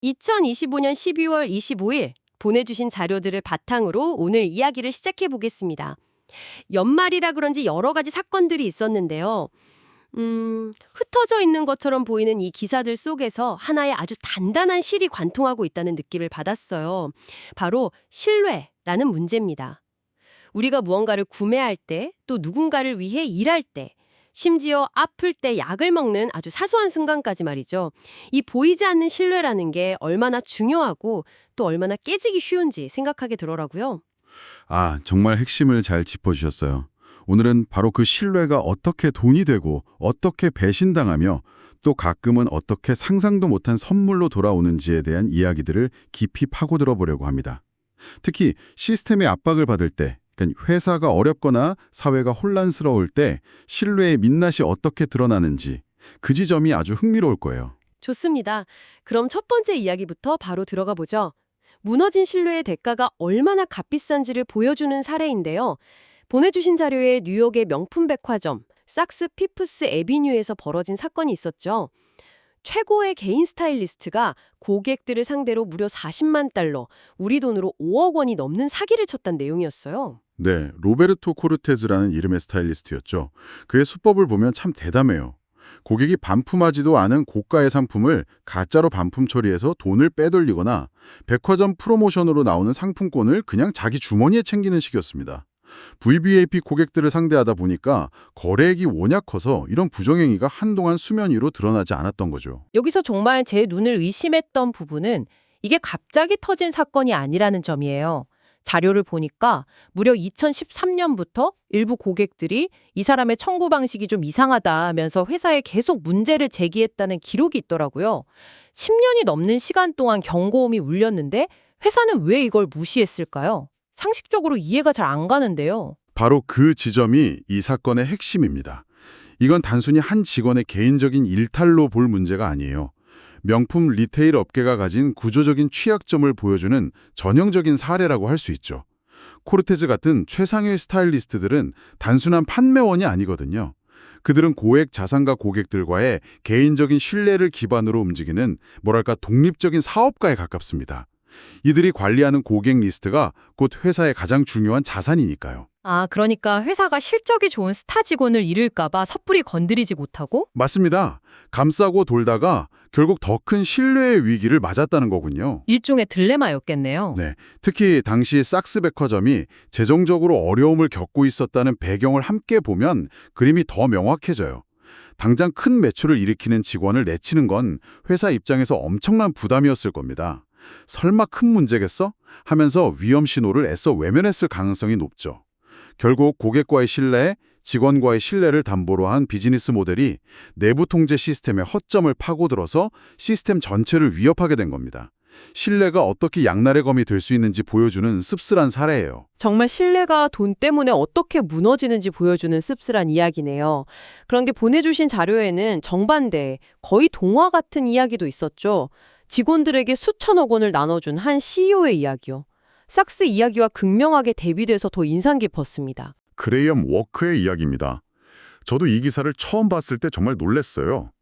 2025년 12월 25일 보내주신 자료들을 바탕으로 오늘 이야기를 시작해 보겠습니다. 연말이라 그런지 여러 가지 사건들이 있었는데요. 흩어져 있는 것처럼 보이는 이 기사들 속에서 하나의 아주 단단한 실이 관통하고 있다는 느낌을 받았어요. 바로 신뢰라는 문제입니다. 우리가 무언가를 구매할 때, 또 누군가를 위해 일할 때, 심지어 아플 때 약을 먹는 아주 사소한 순간까지 말이죠. 이 보이지 않는 신뢰라는 게 얼마나 중요하고 또 얼마나 깨지기 쉬운지 생각하게 들어라고요. 정말 핵심을 잘 짚어주셨어요. 오늘은 바로 그 신뢰가 어떻게 돈이 되고 어떻게 배신당하며 또 가끔은 어떻게 상상도 못한 선물로 돌아오는지에 대한 이야기들을 깊이 파고들어 보려고 합니다. 특히 시스템의 압박을 받을 때, 그러니까 회사가 어렵거나 사회가 혼란스러울 때 신뢰의 민낯이 어떻게 드러나는지 그 지점이 아주 흥미로울 거예요. 좋습니다. 그럼 첫 번째 이야기부터 바로 들어가 보죠. 무너진 신뢰의 대가가 얼마나 값비싼지를 보여주는 사례인데요. 보내주신 자료에 뉴욕의 명품 백화점 sak스 피프스 애비뉴에서 벌어진 사건이 있었죠. 최고의 개인 스타일리스트가 고객들을 상대로 무려 40만 달러, 우리 돈으로 5억 원이 넘는 사기를 쳤다는 내용이었어요. 네, 로베르토 코르테즈라는 이름의 스타일리스트였죠. 그의 수법을 보면 참 대담해요. 고객이 반품하지도 않은 고가의 상품을 가짜로 반품 처리해서 돈을 빼돌리거나 백화점 프로모션으로 나오는 상품권을 그냥 자기 주머니에 챙기는 식이었습니다. VVIP 고객들을 상대하다 보니까 거래액이 워낙 커서 이런 부정행위가 한동안 수면 위로 드러나지 않았던 거죠. 여기서 정말 제 눈을 의심했던 부분은 이게 갑자기 터진 사건이 아니라는 점이에요. 자료를 보니까 무려 2013년부터 일부 고객들이 이 사람의 청구 방식이 좀 이상하다 하면서 회사에 계속 문제를 제기했다는 기록이 있더라고요. 10년이 넘는 시간 동안 경고음이 울렸는데 회사는 왜 이걸 무시했을까요? 상식적으로 이해가 잘 안 가는데요. 바로 그 지점이 이 사건의 핵심입니다. 이건 단순히 한 직원의 개인적인 일탈로 볼 문제가 아니에요. 명품 리테일 업계가 가진 구조적인 취약점을 보여주는 전형적인 사례라고 할 수 있죠. 코르테즈 같은 최상위 스타일리스트들은 단순한 판매원이 아니거든요. 그들은 고액 자산가 고객들과의 개인적인 신뢰를 기반으로 움직이는 뭐랄까 독립적인 사업가에 가깝습니다. 이들이 관리하는 고객 리스트가 곧 회사의 가장 중요한 자산이니까요. 그러니까 회사가 실적이 좋은 스타 직원을 잃을까 봐 섣불리 건드리지 못하고? 맞습니다. 감싸고 돌다가 결국 더 큰 신뢰의 위기를 맞았다는 거군요. 일종의 딜레마였겠네요. 네, 특히 당시 sak스 백화점이 재정적으로 어려움을 겪고 있었다는 배경을 함께 보면 그림이 더 명확해져요. 당장 큰 매출을 일으키는 직원을 내치는 건 회사 입장에서 엄청난 부담이었을 겁니다. 설마 큰 문제겠어? 하면서 위험 신호를 애써 외면했을 가능성이 높죠. 결국 고객과의 신뢰, 직원과의 신뢰를 담보로 한 비즈니스 모델이 내부 통제 시스템의 허점을 파고들어서 시스템 전체를 위협하게 된 겁니다. 신뢰가 어떻게 양날의 검이 될 수 있는지 보여주는 씁쓸한 사례예요. 정말 신뢰가 돈 때문에 어떻게 무너지는지 보여주는 씁쓸한 이야기네요. 그런 게 보내주신 자료에는 정반대, 거의 동화 같은 이야기도 있었죠. 직원들에게 수천억 원을 나눠준 한 CEO의 이야기요. sak스 이야기와 극명하게 대비돼서 더 인상 깊었습니다. 그레이엄 워크의 이야기입니다. 저도 이 기사를 처음 봤을 때 정말 놀랐어요.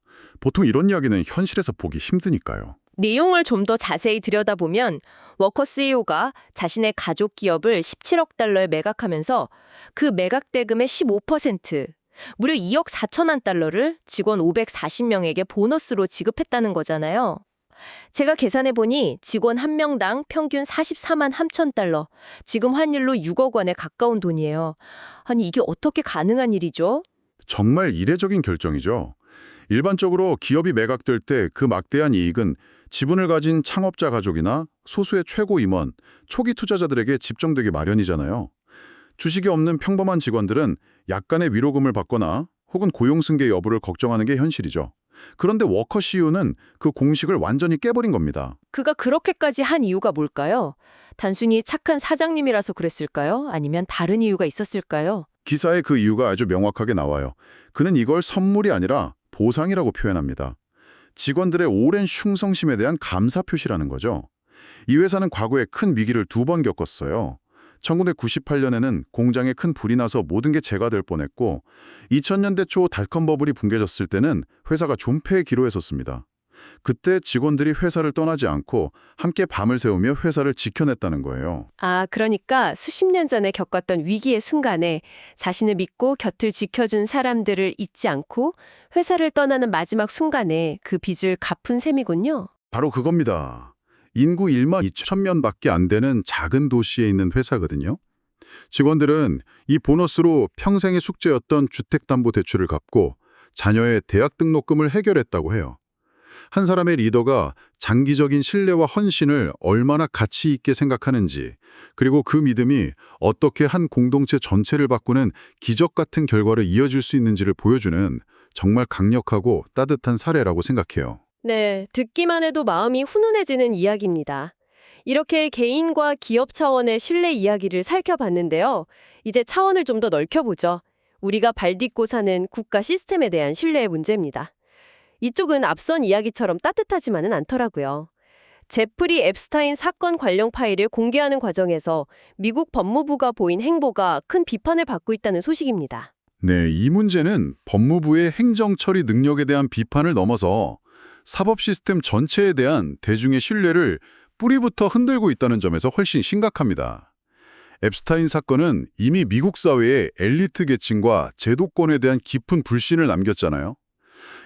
보통 이런 이야기는 현실에서 보기 힘드니까요. 내용을 좀 더 자세히 들여다보면 워커 CEO가 자신의 가족 기업을 17억 달러에 매각하면서 그 매각 대금의 15%, 무려 2억 4천만 달러를 직원 540명에게 보너스로 지급했다는 거잖아요. 제가 계산해보니 직원 한 명당 평균 44만 3천 달러, 지금 환율로 6억 원에 가까운 돈이에요. 아니 이게 어떻게 가능한 일이죠? 정말 이례적인 결정이죠. 일반적으로 기업이 매각될 때 그 막대한 이익은 지분을 가진 창업자 가족이나 소수의 최고 임원, 초기 투자자들에게 집정되기 마련이잖아요. 주식이 없는 평범한 직원들은 약간의 위로금을 받거나 혹은 고용 승계 여부를 걱정하는 게 현실이죠. 그런데 워커 CEO는 그 공식을 완전히 깨버린 겁니다. 그가 그렇게까지 한 이유가 뭘까요? 단순히 착한 사장님이라서 그랬을까요? 아니면 다른 이유가 있었을까요? 기사에 그 이유가 아주 명확하게 나와요. 그는 이걸 선물이 아니라 보상이라고 표현합니다. 직원들의 오랜 흉성심에 대한 감사 표시라는 거죠. 이 회사는 과거에 큰 위기를 2번 겪었어요. 1998년에는 공장에 큰 불이 나서 모든 게 재가될 뻔했고 2000년대 초 닷컴 버블이 붕괴졌을 때는 회사가 존폐에 기로했었습니다. 그때 직원들이 회사를 떠나지 않고 함께 밤을 새우며 회사를 지켜냈다는 거예요. 아, 그러니까 수십 년 전에 겪었던 위기의 순간에 자신을 믿고 곁을 지켜준 사람들을 잊지 않고 회사를 떠나는 마지막 순간에 그 빚을 갚은 셈이군요. 바로 그겁니다. 인구 1만 2천 명밖에 안 되는 작은 도시에 있는 회사거든요. 직원들은 이 보너스로 평생의 숙제였던 주택담보대출을 갚고 자녀의 대학 등록금을 해결했다고 해요. 한 사람의 리더가 장기적인 신뢰와 헌신을 얼마나 가치 있게 생각하는지, 그리고 그 믿음이 어떻게 한 공동체 전체를 바꾸는 기적 같은 결과를 이어질 수 있는지를 보여주는 정말 강력하고 따뜻한 사례라고 생각해요. 네, 듣기만 해도 마음이 훈훈해지는 이야기입니다. 이렇게 개인과 기업 차원의 신뢰 이야기를 살펴봤는데요. 이제 차원을 좀 더 넓혀보죠. 우리가 발딛고 사는 국가 시스템에 대한 신뢰의 문제입니다. 이쪽은 앞선 이야기처럼 따뜻하지만은 않더라고요. 제프리 앱스타인 사건 관련 파일을 공개하는 과정에서 미국 법무부가 보인 행보가 큰 비판을 받고 있다는 소식입니다. 네, 이 문제는 법무부의 행정 처리 능력에 대한 비판을 넘어서 사법 시스템 전체에 대한 대중의 신뢰를 뿌리부터 흔들고 있다는 점에서 훨씬 심각합니다. 앱스타인 사건은 이미 미국 사회의 엘리트 계층과 제도권에 대한 깊은 불신을 남겼잖아요.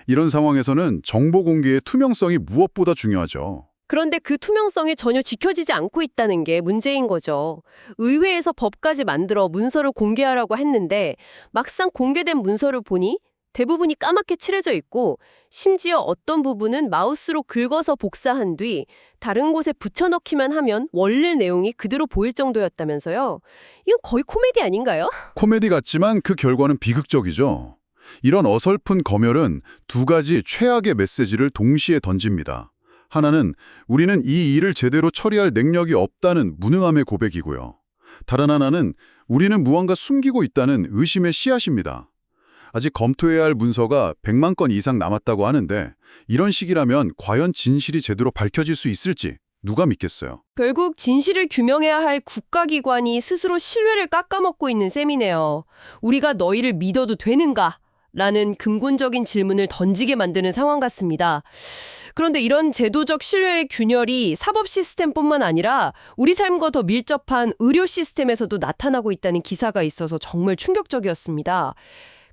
이런 상황에서는 정보 공개의 투명성이 무엇보다 중요하죠. 그런데 그 투명성이 전혀 지켜지지 않고 있다는 게 문제인 거죠. 의회에서 법까지 만들어 문서를 공개하라고 했는데 막상 공개된 문서를 보니 대부분이 까맣게 칠해져 있고 심지어 어떤 부분은 마우스로 긁어서 복사한 뒤 다른 곳에 붙여넣기만 하면 원래 내용이 그대로 보일 정도였다면서요. 이건 거의 코미디 아닌가요? 코미디 같지만 그 결과는 비극적이죠. 이런 어설픈 검열은 두 가지 최악의 메시지를 동시에 던집니다. 하나는 우리는 이 일을 제대로 처리할 능력이 없다는 무능함의 고백이고요. 다른 하나는 우리는 무언가 숨기고 있다는 의심의 씨앗입니다. 아직 검토해야 할 문서가 100만 건 이상 남았다고 하는데 이런 식이라면 과연 진실이 제대로 밝혀질 수 있을지 누가 믿겠어요? 결국 진실을 규명해야 할 국가기관이 스스로 신뢰를 깎아먹고 있는 셈이네요. 우리가 너희를 믿어도 되는가? 라는 근본적인 질문을 던지게 만드는 상황 같습니다. 그런데 이런 제도적 신뢰의 균열이 사법 시스템뿐만 아니라 우리 삶과 더 밀접한 의료 시스템에서도 나타나고 있다는 기사가 있어서 정말 충격적이었습니다.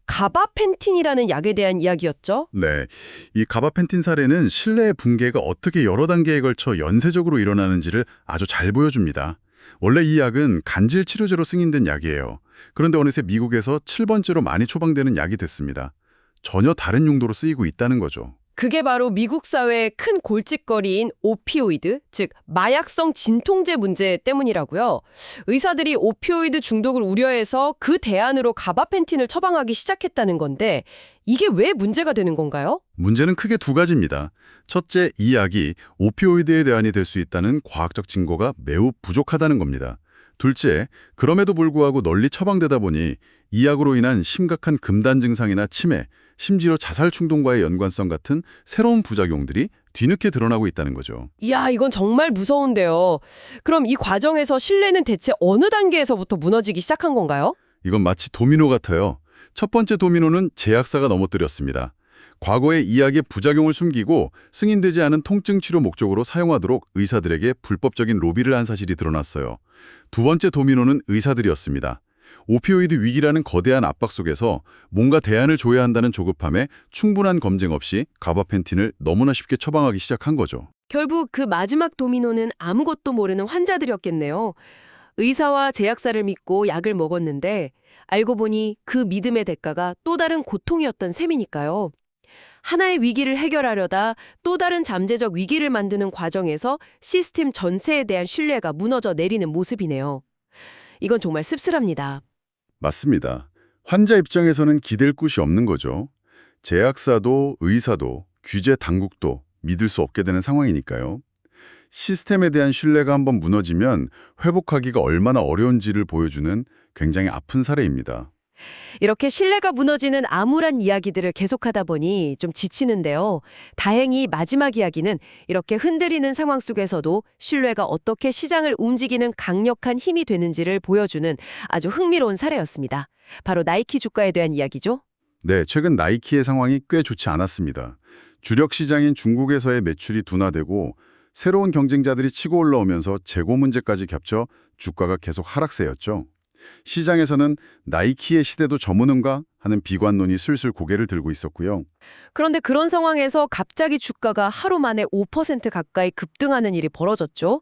가바펜틴이라는 약에 대한 이야기였죠. 네, 이 가바펜틴 사례는 신뢰의 붕괴가 어떻게 여러 단계에 걸쳐 연쇄적으로 일어나는지를 아주 잘 보여줍니다. 원래 이 약은 간질 치료제로 승인된 약이에요. 그런데 어느새 미국에서 7번째로 많이 처방되는 약이 됐습니다. 전혀 다른 용도로 쓰이고 있다는 거죠. 그게 바로 미국 사회의 큰 골칫거리인 오피오이드, 즉 마약성 진통제 문제 때문이라고요. 의사들이 오피오이드 중독을 우려해서 그 대안으로 가바펜틴을 처방하기 시작했다는 건데 이게 왜 문제가 되는 건가요? 문제는 크게 두 가지입니다. 첫째, 이 약이 오피오이드의 대안이 될 수 있다는 과학적 증거가 매우 부족하다는 겁니다. 둘째, 그럼에도 불구하고 널리 처방되다 보니 이 약으로 인한 심각한 금단 증상이나 치매, 심지어 자살 충동과의 연관성 같은 새로운 부작용들이 뒤늦게 드러나고 있다는 거죠. 이야, 이건 정말 무서운데요. 그럼 이 과정에서 신뢰는 대체 어느 단계에서부터 무너지기 시작한 건가요? 이건 마치 도미노 같아요. 첫 번째 도미노는 제약사가 넘어뜨렸습니다. 과거에 이 약의 부작용을 숨기고 승인되지 않은 통증 치료 목적으로 사용하도록 의사들에게 불법적인 로비를 한 사실이 드러났어요. 두 번째 도미노는 의사들이었습니다. 오피오이드 위기라는 거대한 압박 속에서 뭔가 대안을 줘야 한다는 조급함에 충분한 검증 없이 가바펜틴을 너무나 쉽게 처방하기 시작한 거죠. 결국 그 마지막 도미노는 아무것도 모르는 환자들이었겠네요. 의사와 제약사를 믿고 약을 먹었는데 알고 보니 그 믿음의 대가가 또 다른 고통이었던 셈이니까요. 하나의 위기를 해결하려다 또 다른 잠재적 위기를 만드는 과정에서 시스템 전체에 대한 신뢰가 무너져 내리는 모습이네요. 이건 정말 씁쓸합니다. 맞습니다. 환자 입장에서는 기댈 곳이 없는 거죠. 제약사도 의사도 규제 당국도 믿을 수 없게 되는 상황이니까요. 시스템에 대한 신뢰가 한번 무너지면 회복하기가 얼마나 어려운지를 보여주는 굉장히 아픈 사례입니다. 이렇게 신뢰가 무너지는 암울한 이야기들을 계속하다 보니 좀 지치는데요. 다행히 마지막 이야기는 이렇게 흔들리는 상황 속에서도 신뢰가 어떻게 시장을 움직이는 강력한 힘이 되는지를 보여주는 아주 흥미로운 사례였습니다. 바로 나이키 주가에 대한 이야기죠. 네, 최근 나이키의 상황이 꽤 좋지 않았습니다. 주력 시장인 중국에서의 매출이 둔화되고 새로운 경쟁자들이 치고 올라오면서 재고 문제까지 겹쳐 주가가 계속 하락세였죠. 시장에서는 나이키의 시대도 저무는가 하는 비관론이 슬슬 고개를 들고 있었고요. 그런데 그런 상황에서 갑자기 주가가 하루 만에 5% 가까이 급등하는 일이 벌어졌죠.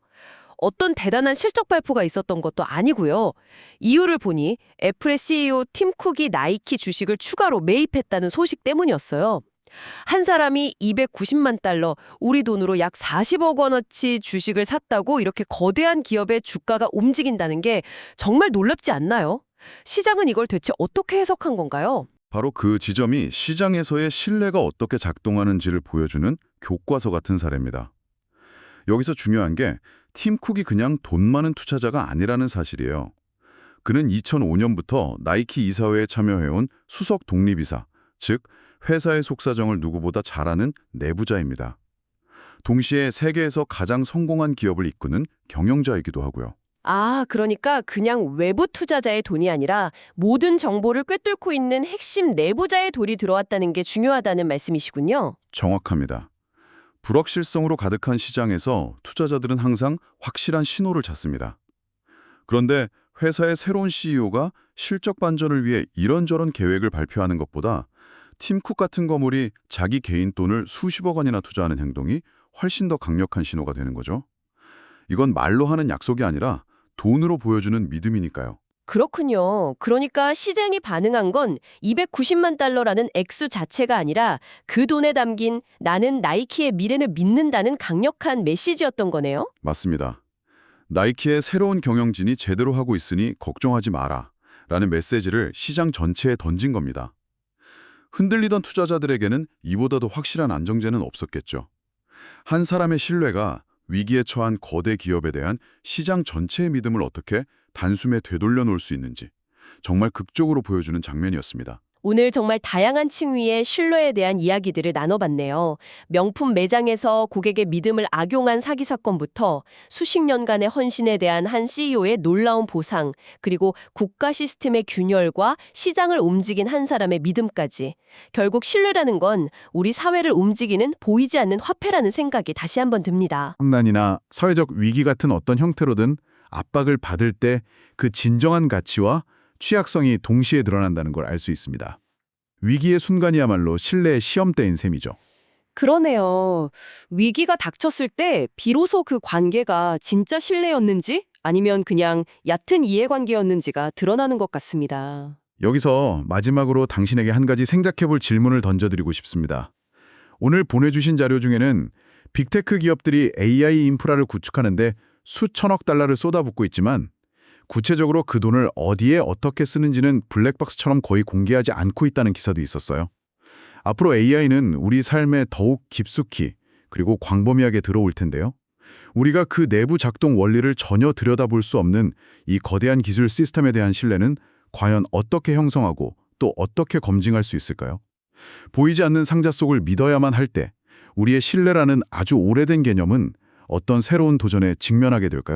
어떤 대단한 실적 발표가 있었던 것도 아니고요. 이유를 보니 애플의 CEO 팀 쿡이 나이키 주식을 추가로 매입했다는 소식 때문이었어요. 한 사람이 290만 달러, 우리 돈으로 약 40억 원어치 주식을 샀다고 이렇게 거대한 기업의 주가가 움직인다는 게 정말 놀랍지 않나요? 시장은 이걸 대체 어떻게 해석한 건가요? 바로 그 지점이 시장에서의 신뢰가 어떻게 작동하는지를 보여주는 교과서 같은 사례입니다. 여기서 중요한 게 팀 쿡이 그냥 돈 많은 투자자가 아니라는 사실이에요. 그는 2005년부터 나이키 이사회에 참여해온 수석 독립이사, 즉 회사의 속사정을 누구보다 잘 아는 내부자입니다. 동시에 세계에서 가장 성공한 기업을 이끄는 경영자이기도 하고요. 아, 그러니까 그냥 외부 투자자의 돈이 아니라 모든 정보를 꿰뚫고 있는 핵심 내부자의 돈이 들어왔다는 게 중요하다는 말씀이시군요. 정확합니다. 불확실성으로 가득한 시장에서 투자자들은 항상 확실한 신호를 찾습니다. 그런데 회사의 새로운 CEO가 실적 반전을 위해 이런저런 계획을 발표하는 것보다 팀쿡 같은 거물이 자기 개인 돈을 수십억 원이나 투자하는 행동이 훨씬 더 강력한 신호가 되는 거죠. 이건 말로 하는 약속이 아니라 돈으로 보여주는 믿음이니까요. 그렇군요. 그러니까 시장이 반응한 건 290만 달러라는 액수 자체가 아니라 그 돈에 담긴 나는 나이키의 미래를 믿는다는 강력한 메시지였던 거네요. 맞습니다. 나이키의 새로운 경영진이 제대로 하고 있으니 걱정하지 마라 라는 메시지를 시장 전체에 던진 겁니다. 흔들리던 투자자들에게는 이보다도 확실한 안정제는 없었겠죠. 한 사람의 신뢰가 위기에 처한 거대 기업에 대한 시장 전체의 믿음을 어떻게 단숨에 되돌려 놓을 수 있는지 정말 극적으로 보여주는 장면이었습니다. 오늘 정말 다양한 층위의 신뢰에 대한 이야기들을 나눠봤네요. 명품 매장에서 고객의 믿음을 악용한 사기 사건부터 수십 년간의 헌신에 대한 한 CEO의 놀라운 보상, 그리고 국가 시스템의 균열과 시장을 움직인 한 사람의 믿음까지. 결국 신뢰라는 건 우리 사회를 움직이는 보이지 않는 화폐라는 생각이 다시 한번 듭니다. 환난이나 사회적 위기 같은 어떤 형태로든 압박을 받을 때 그 진정한 가치와 취약성이 동시에 드러난다는 걸 알 수 있습니다. 위기의 순간이야말로 신뢰의 시험대인 셈이죠. 그러네요. 위기가 닥쳤을 때 비로소 그 관계가 진짜 신뢰였는지 아니면 그냥 얕은 이해관계였는지가 드러나는 것 같습니다. 여기서 마지막으로 당신에게 한 가지 생각해볼 질문을 던져드리고 싶습니다. 오늘 보내주신 자료 중에는 빅테크 기업들이 AI 인프라를 구축하는데 수천억 달러를 쏟아붓고 있지만 구체적으로 그 돈을 어디에 어떻게 쓰는지는 블랙박스처럼 거의 공개하지 않고 있다는 기사도 있었어요. 앞으로 AI는 우리 삶에 더욱 깊숙이 그리고 광범위하게 들어올 텐데요. 우리가 그 내부 작동 원리를 전혀 들여다볼 수 없는 이 거대한 기술 시스템에 대한 신뢰는 과연 어떻게 형성하고 또 어떻게 검증할 수 있을까요? 보이지 않는 상자 속을 믿어야만 할 때 우리의 신뢰라는 아주 오래된 개념은 어떤 새로운 도전에 직면하게 될까요?